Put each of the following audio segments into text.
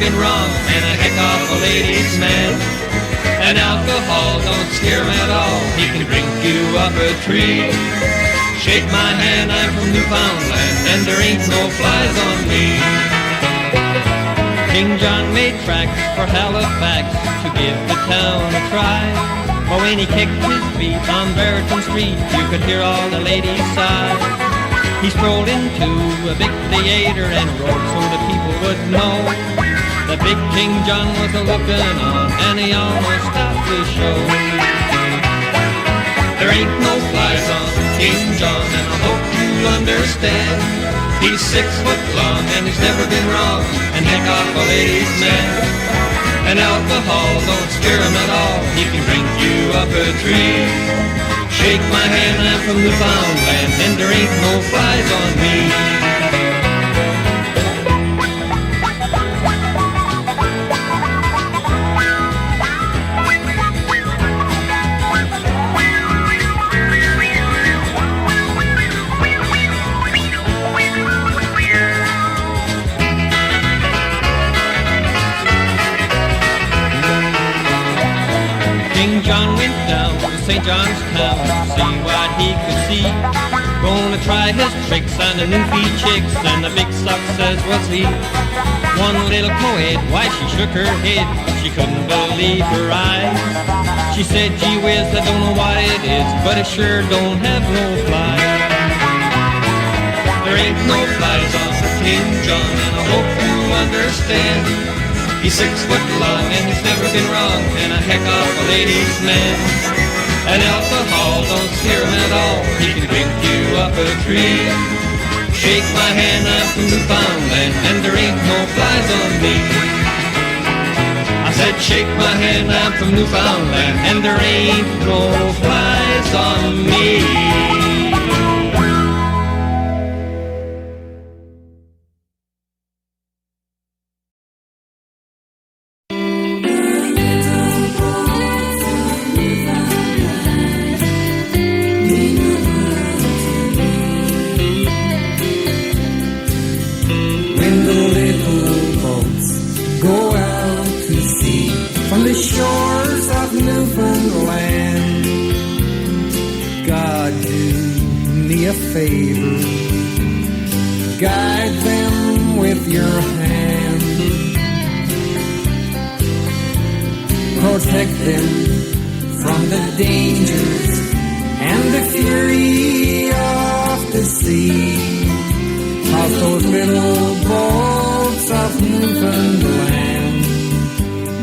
been wrong, and a heck of a ladies' man. And alcohol don't scare him at all, he can drink you up a tree. Shake my hand, I'm from Newfoundland, and there ain't no flies on me. King John made tracks for Halifax to give the town a try. But when he kicked his feet on Brereton Street, you could hear all the ladies sigh. He strolled into a big theater and rode so the people would know that big King John was a-looking on, and he almost stopped the show. There ain't no flies on King John, and I hope you understand. He's 6 foot long and he's never been wrong, and heck off a ladies' man. And alcohol don't scare him at all, he can drink you up a tree. Shake my hand, I'm from Newfoundland, and there ain't no flies on me. King John went down to St. John's Town to see what he could see. Gonna try his tricks on the Newfie chicks, and the big success was he. One little poet, why she shook her head, she couldn't believe her eyes. She said, gee whiz, I don't know what it is, but it sure don't have no flies. There ain't no flies on King John, and I hope you understand. He's 6 foot long and he's never been wrong, and a heck of a ladies' man. And alcohol don't scare him at all, he can drink you up a tree. Shake my hand, I'm from Newfoundland, and there ain't no flies on me. I said shake my hand, I'm from Newfoundland, and there ain't no flies on me. Shores of Newfoundland, God, do me a favor, guide them with your hand, protect them from the dangers and the fury of the sea. 'Cause those little boats of Newfoundland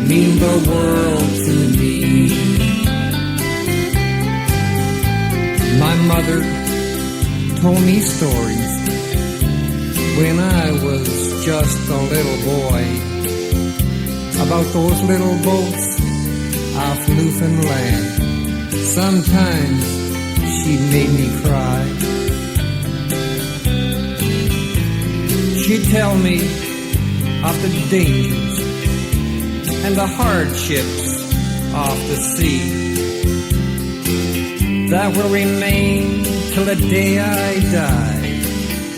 mean the world to me. My mother told me stories when I was just a little boy about those little boats of Newfoundland. Sometimes she made me cry. She'd tell me of the dangers and the hardships of the sea that will remain till the day I die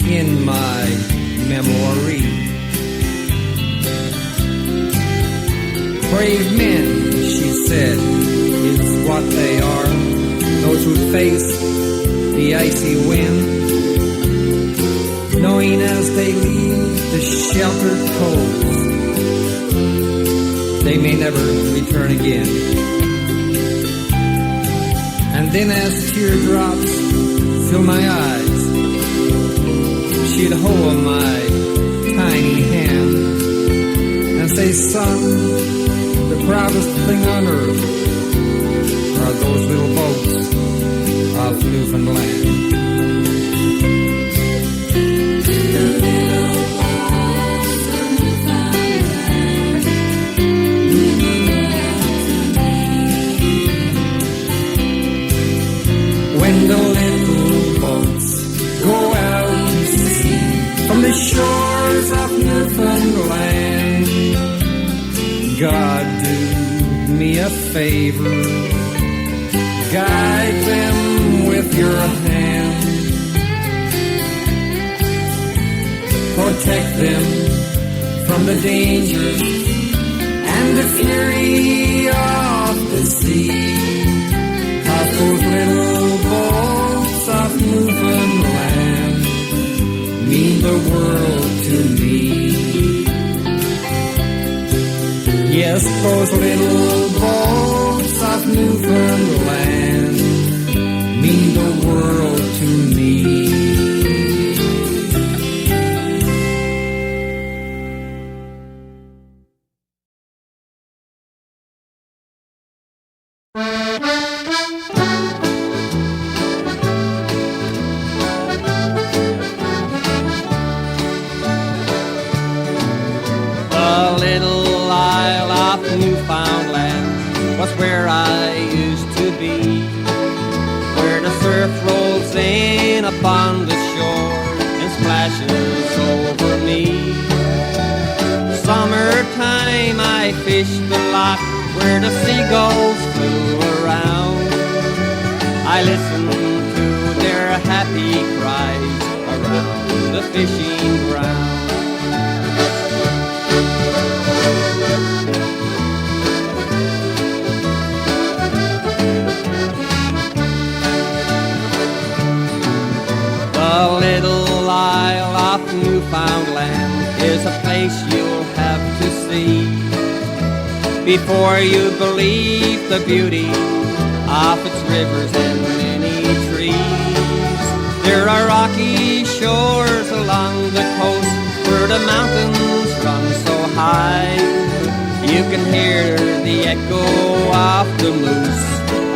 in my memory. Brave men, she said, is what they are, those who face the icy wind, knowing as they leave the sheltered coast they may never return again. And then as teardrops fill my eyes, she'd hold my tiny hand and say, son, the proudest thing on earth are those little boats of Newfoundland. When the little boats go out to sea from the shores of Newfoundland, God, do me a favor, guide them with your hand, protect them from the dangers and the fury of the sea. 'Cause those little boats of Newfoundland mean the world to me. Yes, those little boats of Newfoundland mean the world to me. Newfoundland was where I used to be, where the surf rolls in upon the shore and splashes over me. Summertime I fished the loch where the seagulls flew around. I listened to their happy cries around the fishing ground. The little Isle of Newfoundland is a place you'll have to see before you believe the beauty of its rivers and many trees. There are rocky shores along the coast where the mountains run so high. You can hear the echo of the moose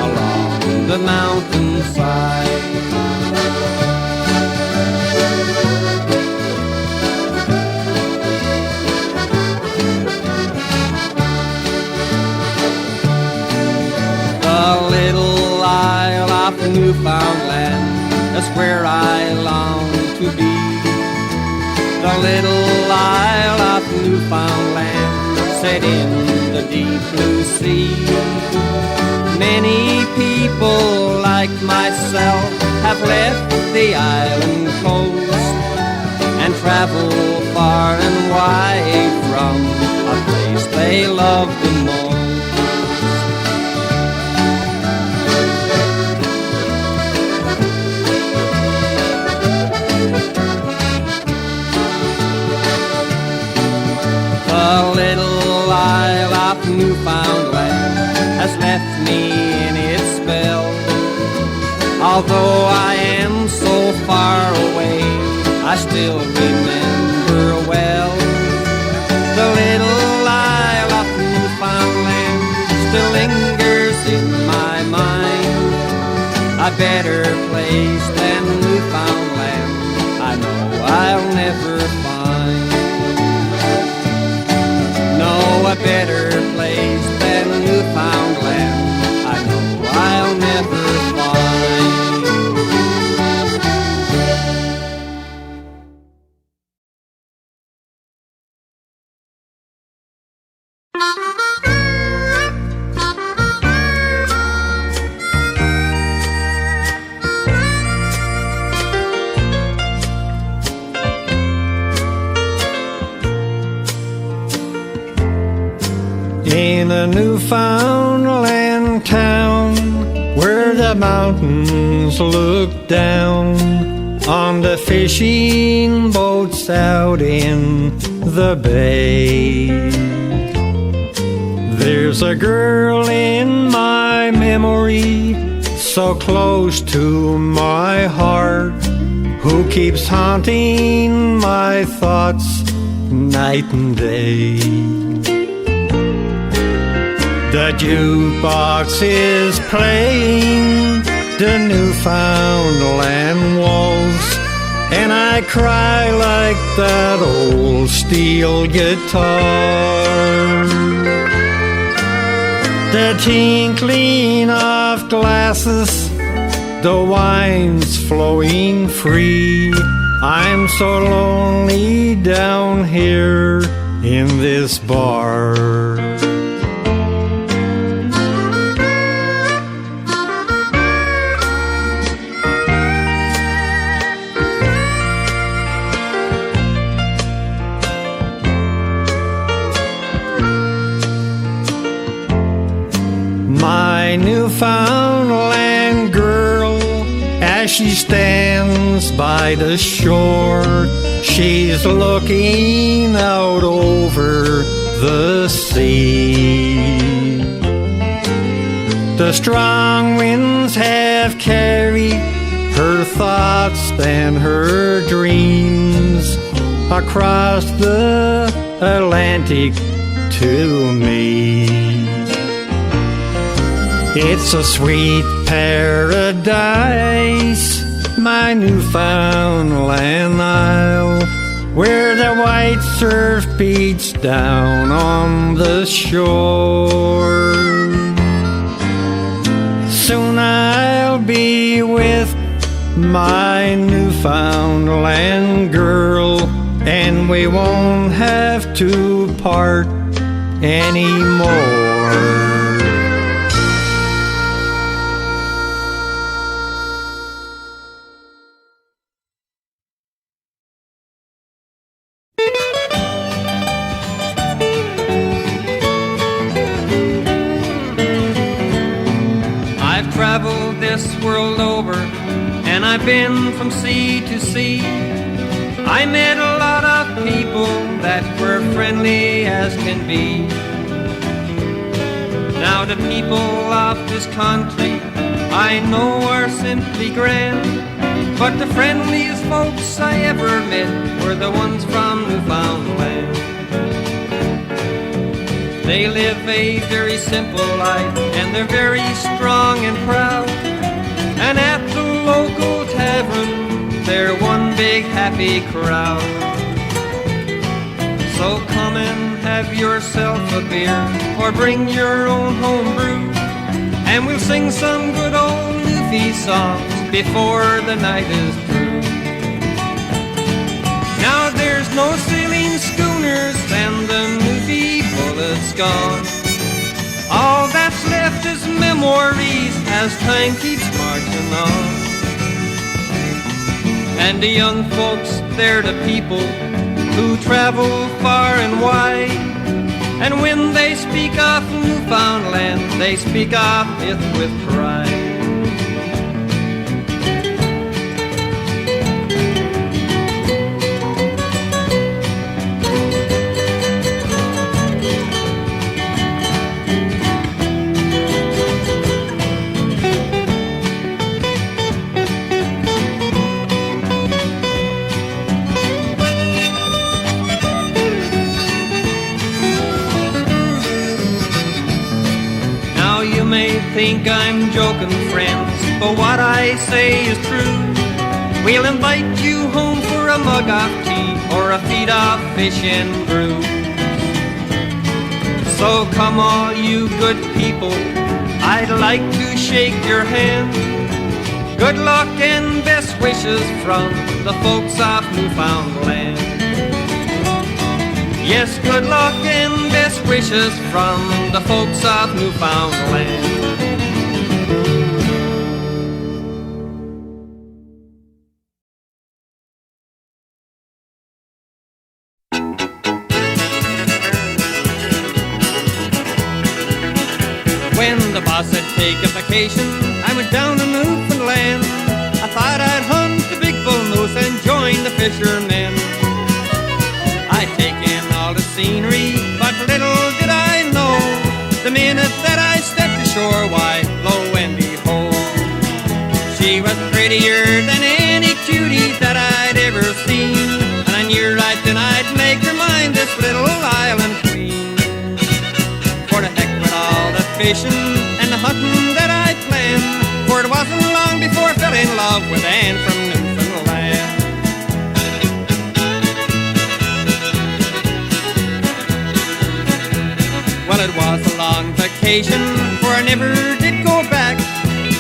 along the mountainside. The little Isle of Newfoundland, that's where I long to be. The little Isle of Newfoundland, set in the deep blue sea. Many people like myself have left the island coast and traveled far and wide from a place they love the most. The little Isle of Newfoundland has left me in its spell. Although I am so far away, I still remember well. The little Isle of Newfoundland still lingers in my mind. A better place than Newfoundland I know I'll never find. No, a better place than Newfoundland I know I'll never find. In a Newfoundland town where the mountains look down on the fishing boats out in the bay, there's a girl in my memory so close to my heart, who keeps haunting my thoughts night and day. The jukebox is playing the Newfoundland waltz, and I cry like that old steel guitar. The tinkling of glasses, the wine's flowing free. I'm so lonely down here in this bar. Newfoundland girl, as she stands by the shore, she's looking out over the sea. The strong winds have carried her thoughts and her dreams across the Atlantic to me. It's a sweet paradise, my Newfoundland Isle, where the white surf beats down on the shore. Soon I'll be with my Newfoundland girl, and we won't have to part anymore. I've traveled this world over, and I've been from sea to sea. I met a lot of people that were friendly as can be. Now the people of this country I know are simply grand, but the friendliest folks I ever met were the ones from Newfoundland. They live a very simple life, and they're very strong and proud. And at the local tavern, they're one big happy crowd. So come and have yourself a beer, or bring your own home brew, and we'll sing some good old Newfie songs before the night is through. Now there's no sailing schooners, and the Newfie bullet's gone. All that's left is memories as time keeps marching on. And the young folks, they're the people who travel far and wide. And when they speak of Newfoundland, they speak of it with pride. Think I'm joking, friends, but what I say is true. We'll invite you home for a mug of tea or a feed of fish and brew. So come all you good people, I'd like to shake your hand. Good luck and best wishes from the folks of Newfoundland. Yes, good luck and best wishes from the folks of Newfoundland. When the boss said take a vacation, I went down to Newfoundland. I thought I'd hunt the big bull moose and join the fishermen. I'd take in all the scenery, but little did I know, the minute that I stepped ashore, why, lo and behold, she was prettier than any cutie that I'd ever seen. And I knew right then I'd make her mine, this little island queen. For the heck with all the fishing and the hunting that I planned, for it wasn't long before I fell in love with Anne from Newfoundland. Well, it was a long vacation, for I never did go back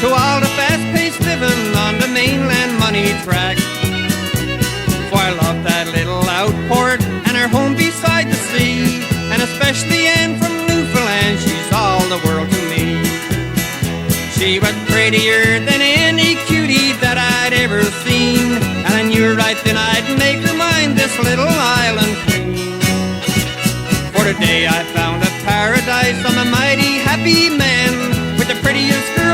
to all the fast-paced living on the mainland money track. For I loved that little outport and her home beside the sea, and especially Anne from Newfoundland, she's all the world to me. She was prettier than any cutie that I'd ever seen, and I knew right then I'd make her mine, this little island queen. For today I found a paradise, I'm a mighty happy man, with the prettiest girl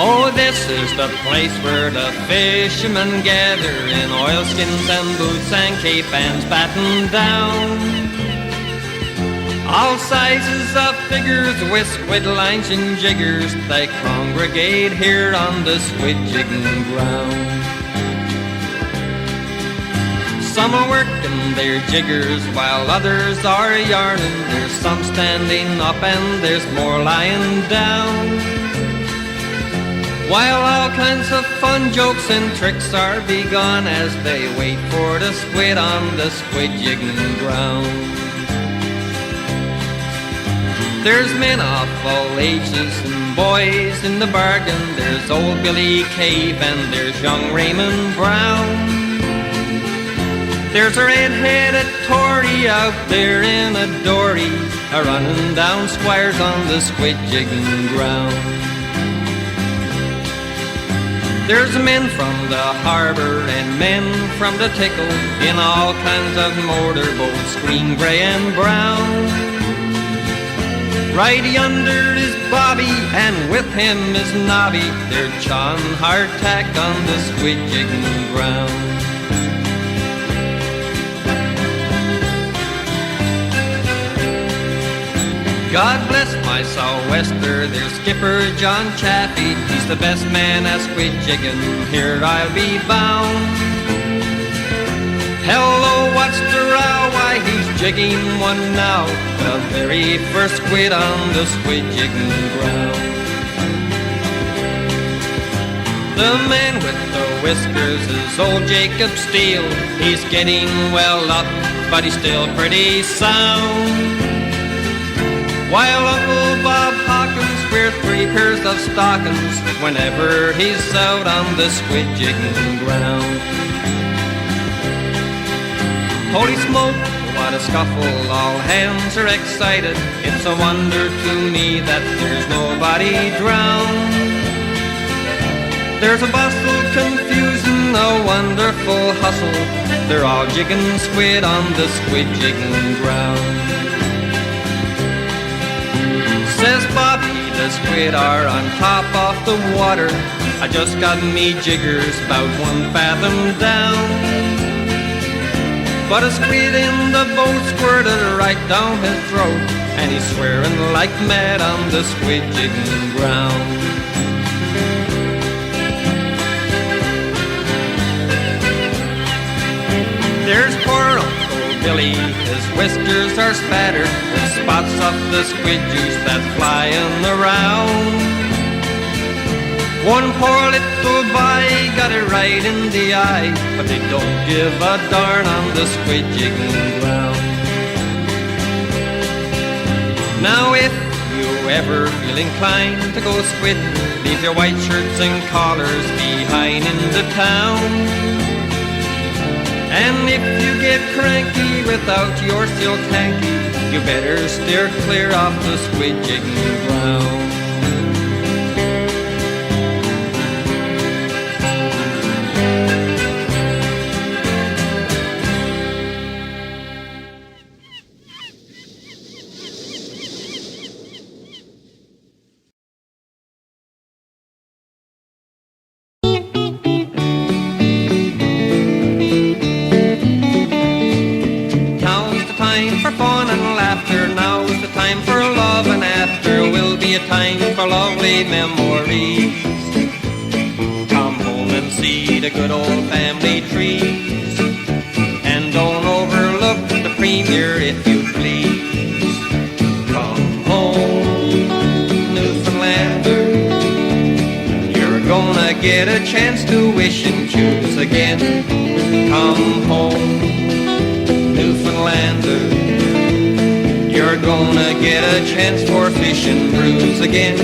Oh, this is the place where the fishermen gather in oilskins and boots and cape bands batten down. All sizes of figures with squid lines and jiggers, they congregate here on the squid jigging ground. Some are working their jiggers while others are yarning. There's some standing up and there's more lying down. While all kinds of fun jokes and tricks are begun as they wait for the squid on the squid jigging ground. There's men of all ages and boys in the bargain. There's old Billy Cave and there's young Raymond Brown. There's a red-headed Tory out there in a dory, a-running down squires on the squid jigging ground. There's men from the harbor and men from the Tickle in all kinds of motorboats, green, grey and brown. Right yonder is Bobby, and with him is Nobby. They're chawing hardtack on the squid jigging ground. God bless my sou'wester, there's Skipper John Chaffee. He's the best man at squid jigging, here I'll be bound. Hello, what's the row? Why, he's jigging one now, the very first squid on the squid jigging ground. The man with the whiskers is old Jacob Steele. He's getting well up, but he's still pretty sound. While Uncle Bob Hawkins wears 3 pairs of stockings whenever he's out on the squid jigging ground. Holy smoke, what a scuffle, all hands are excited. It's a wonder to me that there's nobody drowned. There's a bustle, confusion, a wonderful hustle. They're all jigging squid on the squid jigging ground. Says Bobby, the squid are on top of the water. I just got me jiggers about 1 fathom down. But a squid in the boat squirted right down his throat, and he's swearing like mad on the squid jigging ground. There's poor Uncle Billy, his whiskers are spattered with spots of the squid juice that's flying around. One poor little boy got it right in the eye, but they don't give a darn on the squid jigging ground. Now if you ever feel inclined to go squidding, leave your white shirts and collars behind in the town. And if you get cranky without your silk hanky, you better steer clear of the squid jigging ground. Time for lovely memories. Come home and see the good old family trees, and don't overlook the premier if you please. Come home, Newfoundlander, you're gonna get a chance to wish and choose again. Come home, Newfoundlander, you're gonna get a chance for fish and brews again.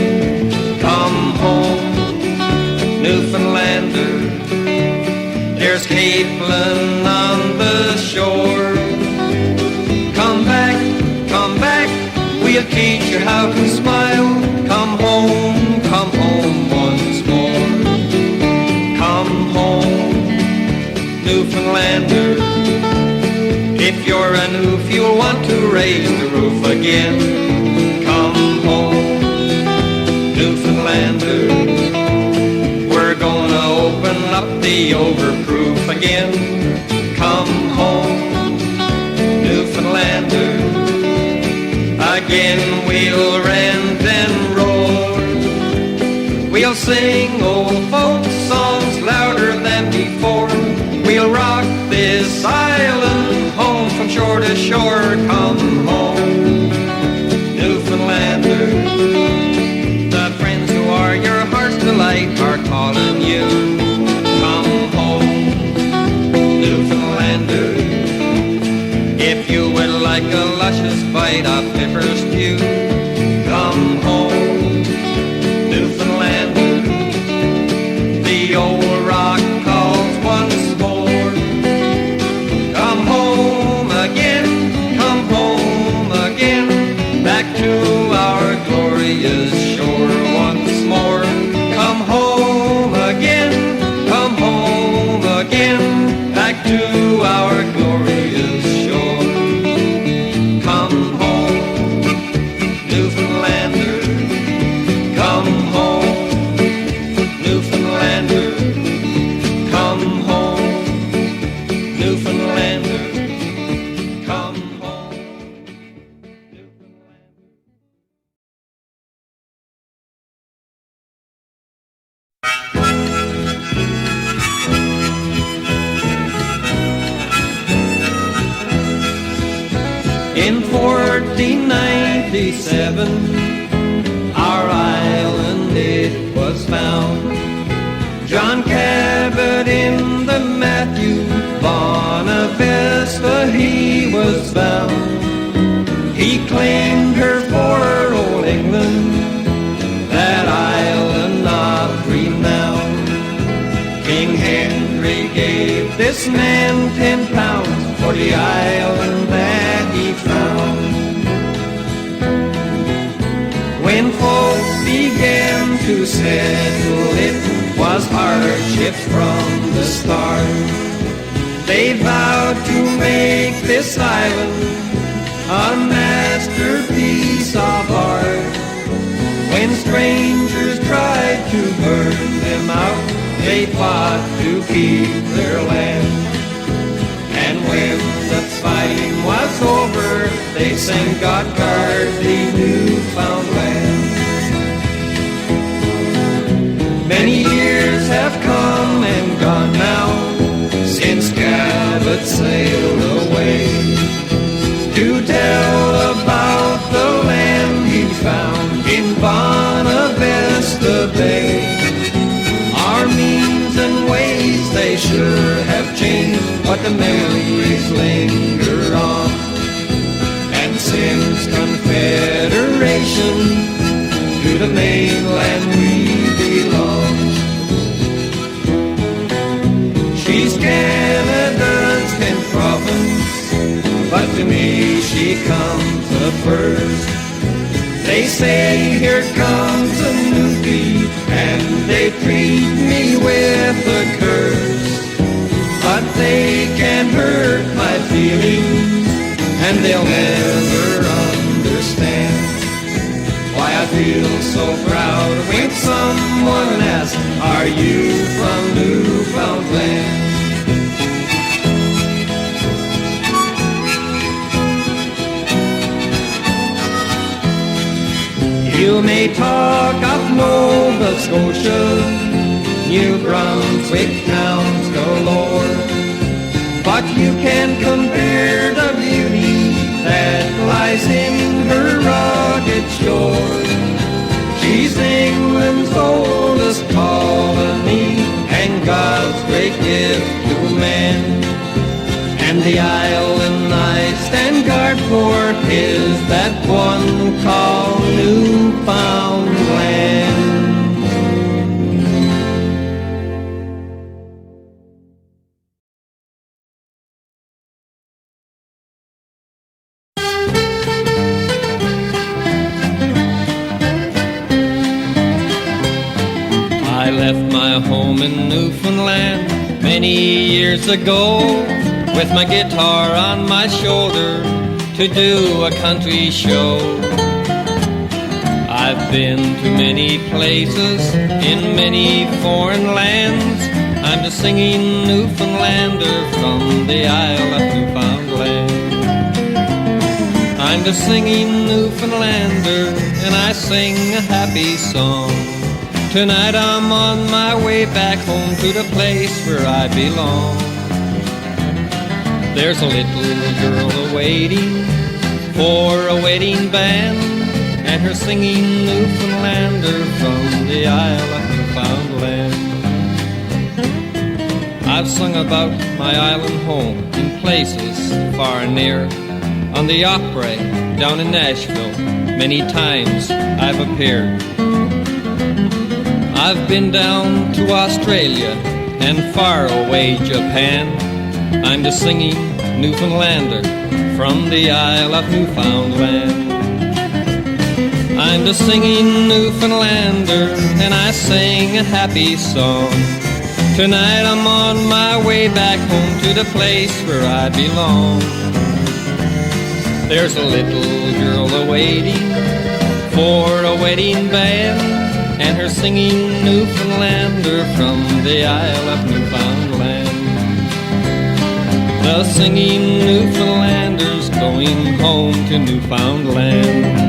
Come home, Newfoundlander, there's Capeland on the shore. Come back, we'll teach you how to smile. Come home once more. Come home, Newfoundlander, if you're a Newf, you'll want to raise the roof again. Come home, Newfoundlander, overproof again. Come home, Newfoundlander. Again we'll rant and roar. We'll sing old folk songs louder than before. We'll rock this island home from shore to shore. Come home, Newfoundlander. The friends who are your heart's delight are calling you. Come home, Newfoundlander. If you would like a luscious bite of pepper stew, come home, Newfoundlander. The old rock calls once more. Come home again, back to our glorious shore once more. Come home again, back to our glorious shore. Come home, Newfoundlander. Come home, Newfoundlander. Come home, Newfoundlander. Come home, Newfoundlander. In 1497, our island it was found. John Cabot in the Matthew Bonavista he was bound. He claimed her for old England, that island of renown. King Henry gave this man 10 pounds for the island that he found. When folks began to settle, it was hardships from the start. They vowed to make this island a masterpiece of art. When strangers tried to burn them out, they fought to keep their land. And when the fighting was over, they sang God Guard the Newfoundland. Many years have come and gone now since Cabot sailed away to tell about the land he found in Bonavista Bay. Our means and ways they sure have changed, but the memories linger on. And since Confederation, to the mainland we belong. She's Canada's 10th province, but to me she comes the first. They say here comes a Newfie, and they treat me with a curse. But they can't hurt my feelings, and they'll never understand why I feel so proud when someone asks, are you from Newfoundland? You may talk of Nova Scotia, New Brunswick towns galore, but you can't compare the beauty that lies in her rugged shore. She's England's oldest colony and God's great gift to man. And the island I stand guard for is that one called Newfoundland. I left my home in Newfoundland many years ago, with my guitar on my shoulder to do a country show. I've been to many places in many foreign lands, I'm the singing Newfoundlander from the Isle of Newfoundland. I'm the singing Newfoundlander, and I sing a happy song. Tonight I'm on my way back home to the place where I belong. There's a little girl awaiting for a wedding band, and her singing Newfoundlander from the Isle of Newfoundland. I've sung about my island home in places far and near. On the Opry down in Nashville, many times I've appeared. I've been down to Australia and far away Japan. I'm the singing Newfoundlander from the Isle of Newfoundland. I'm the singing Newfoundlander, and I sing a happy song. Tonight I'm on my way back home to the place where I belong. There's a little girl awaiting for a wedding band, and her singing Newfoundlander from the Isle of Newfoundland. The singing Newfoundlander's going home to Newfoundland.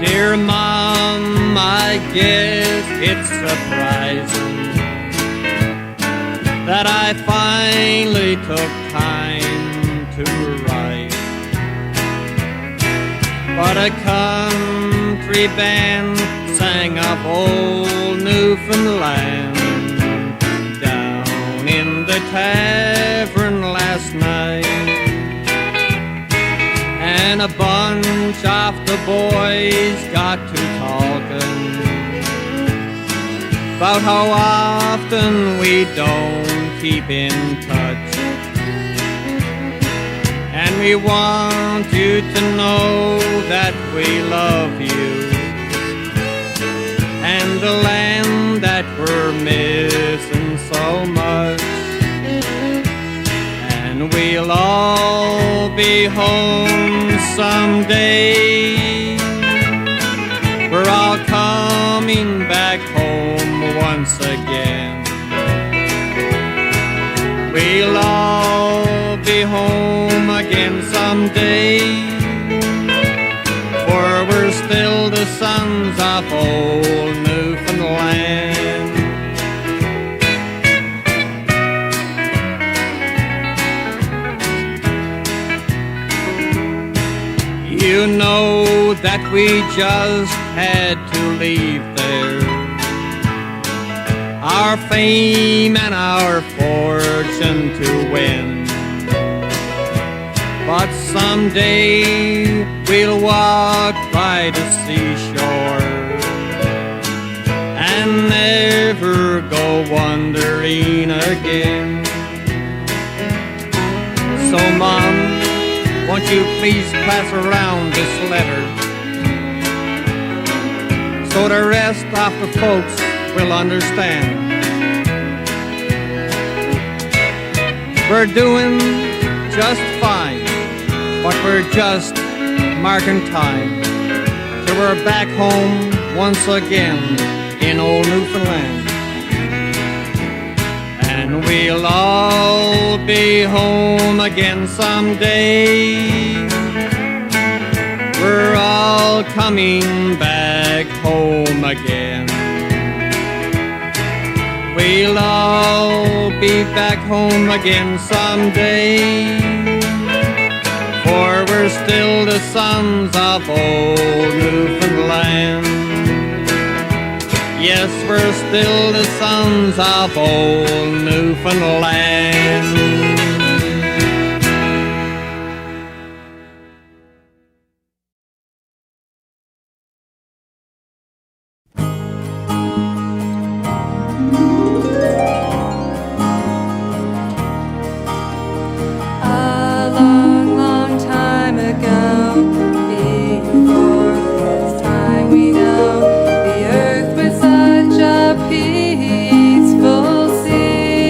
Dear Mom, I guess it's surprising that I finally took time to write. But a country band sang of Old Newfoundland down in the tavern last night. And a bunch of the boys got to talking about how often we don't keep in touch. And we want you to know that we love you, and the land that we're missing so much. And we'll all be home someday. We're all coming back home once again. We'll all be home again someday, for we're still the sons of Old Newfoundland. You know that we just had to leave there, our fame and our fortune to win. But someday we'll walk by the seashore and never go wandering again. So Mom, won't you please pass around this letter, so the rest of the folks will understand. We're doing just fine, but we're just marking time till we're back home once again in Old Newfoundland. And we'll all be home again someday. We're all coming back home again. We'll all be back home again someday, for we're still the sons of Old Newfoundland. Yes, we're still the sons of Old Newfoundland. Peaceful sea.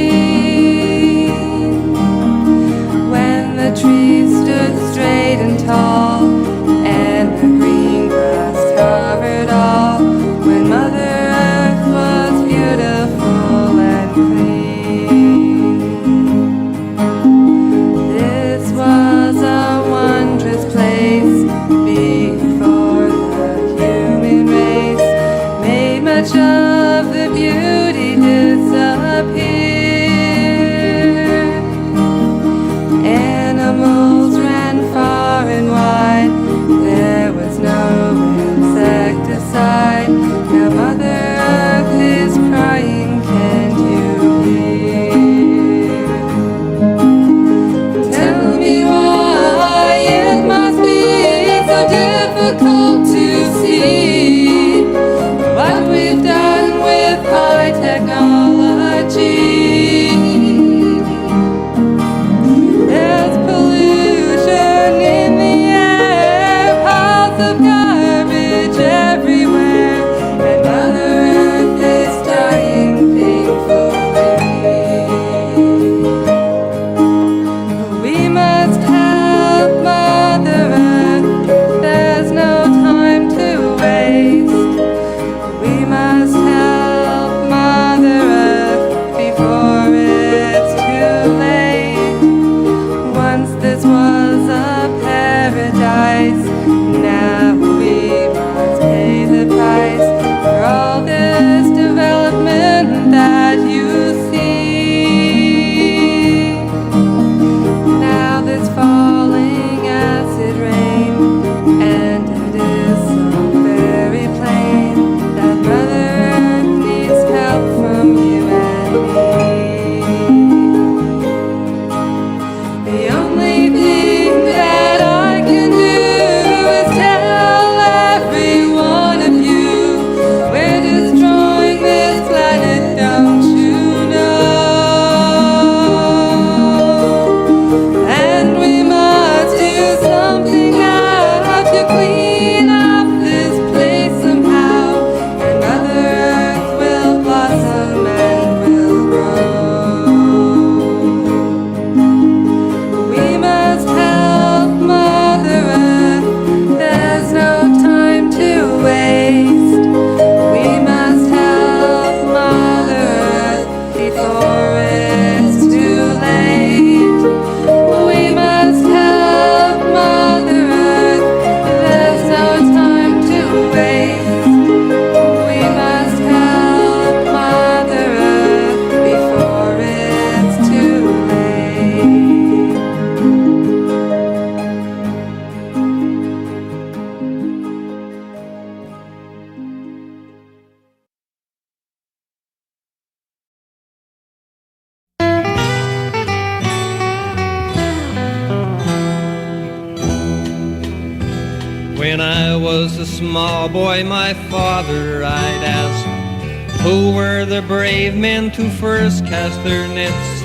was a small boy, my father I'd ask, who were the brave men to first cast their nets?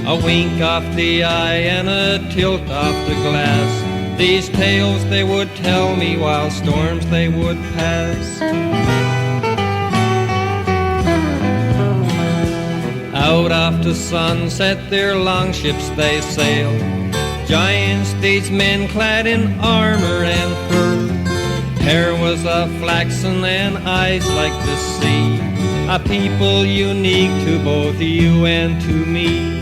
A wink off the eye and a tilt off the glass. These tales they would tell me while storms they would pass. Out after sunset their long ships they sail, giants these men clad in armor and fur. Hair was a flaxen and eyes like the sea, a people unique to both you and to me.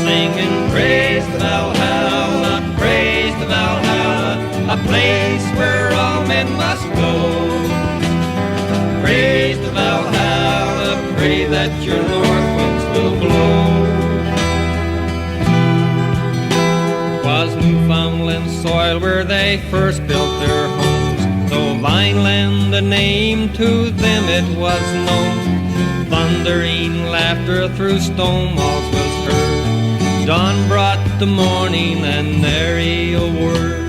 Singing praise to Valhalla, praise to Valhalla, a place where all men must go. Praise to Valhalla, pray that your north winds will blow. 'Twas Newfoundland soil where they first built their homes, though Vineland the name to them it was known. Thundering laughter through stone walls was heard. Dawn brought the morning and nary a word.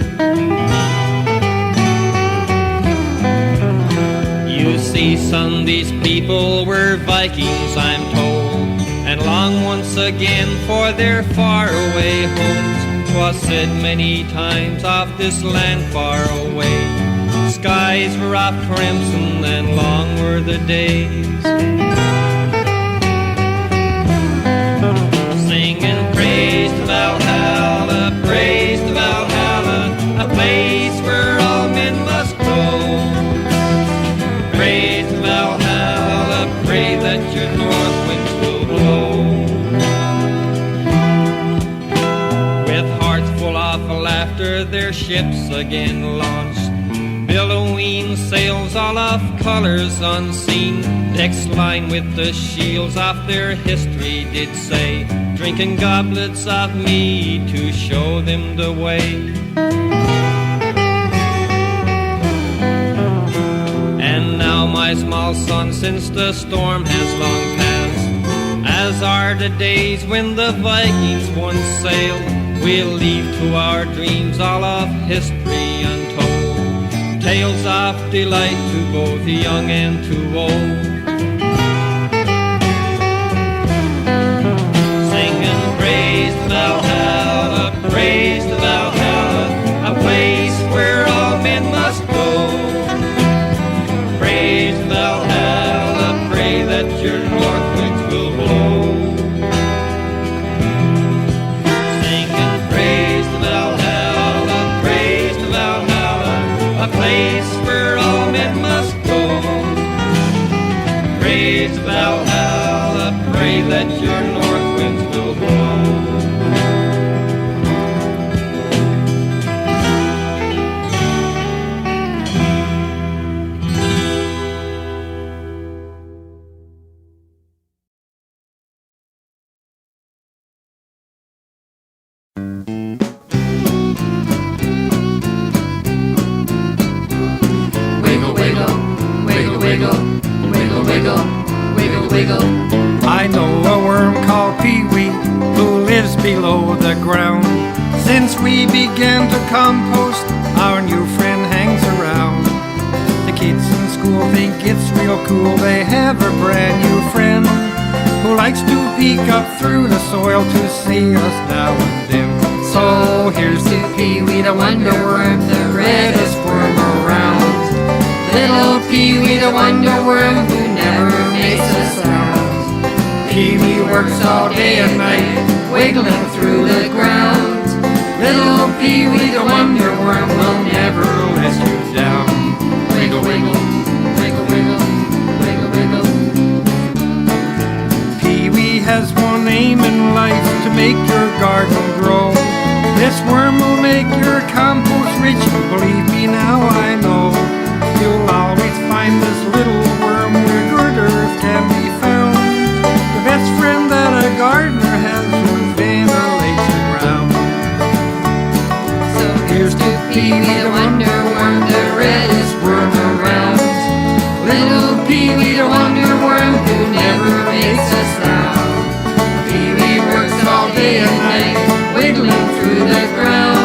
You see, son, these people were Vikings, I'm told, and long once again for their faraway homes. 'Twas said many times of this land far away, skies were of crimson and long were the days. Singing praise to Valhalla, praise to Valhalla, a place where all men must go. Praise to Valhalla, pray that your north winds will blow. With hearts full of laughter their ships again launched, billowing sails all of colors unseen, decks lined with the shields of their history did say, drinking goblets of mead to show them the way. And now, my small son, since the storm has long passed, as are the days when the Vikings once sailed, we'll leave to our dreams all of history untold, tales of delight to both young and to old. Singing praise to Valhalla, praise to Valhalla, a place where all men must go. Praise to Valhalla, pray that your north winds will blow. Singing praise to Valhalla, praise to Valhalla, a place where all men must go. Praise to Valhalla, pray that your north winds will blow. Wiggle, wiggle, wiggle, wiggle, wiggle, wiggle, wiggle, wiggle. I know a worm called Pee-wee who lives below the ground. Since we began to compost, our new friend hangs around. The kids in school think it's real cool. They have a brand new friend who likes to peek up through the soil to see us now and then. So here's to Pee-wee the wonder worm, the reddest worm around. Little Pee-wee the wonder worm who never makes a sound. Pee-wee works all day and night, wiggling through the ground. Little Pee-wee the wonder worm will never let you down. Wiggle, wiggle, wiggle, wiggle, wiggle, wiggle. Pee-wee has one aim in life, to make your garden grow. This worm will make your compost rich, believe me now I know. You'll always find this little worm where good earth can be found. The best friend that a gardener has who ventilates the ground. So here's to Pee-wee the wonder worm, the reddest worm around. Little Pee-wee the wonder worm who never makes a sound. Pee-wee works all day and night, wiggling through the ground.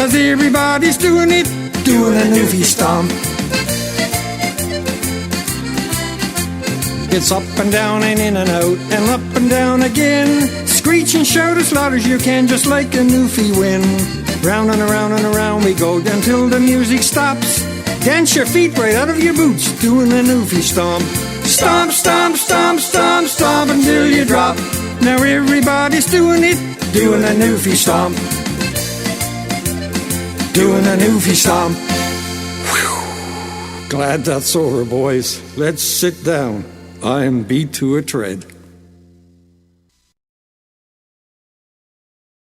'cause everybody's doing it, doing a Newfie Stomp. It's up and down and in and out and up and down again. Screech and shout as loud as you can, just like a Newfie wind. Round and around and around we go until the music stops. Dance your feet right out of your boots, doing a Newfie Stomp. Stomp, stomp, stomp, stomp, stomp until you drop. Now everybody's doing it, doing a Newfie Stomp. Doing a Newfie Stomp. Whew. Glad that's over, boys. Let's sit down. I'm beat to a tread.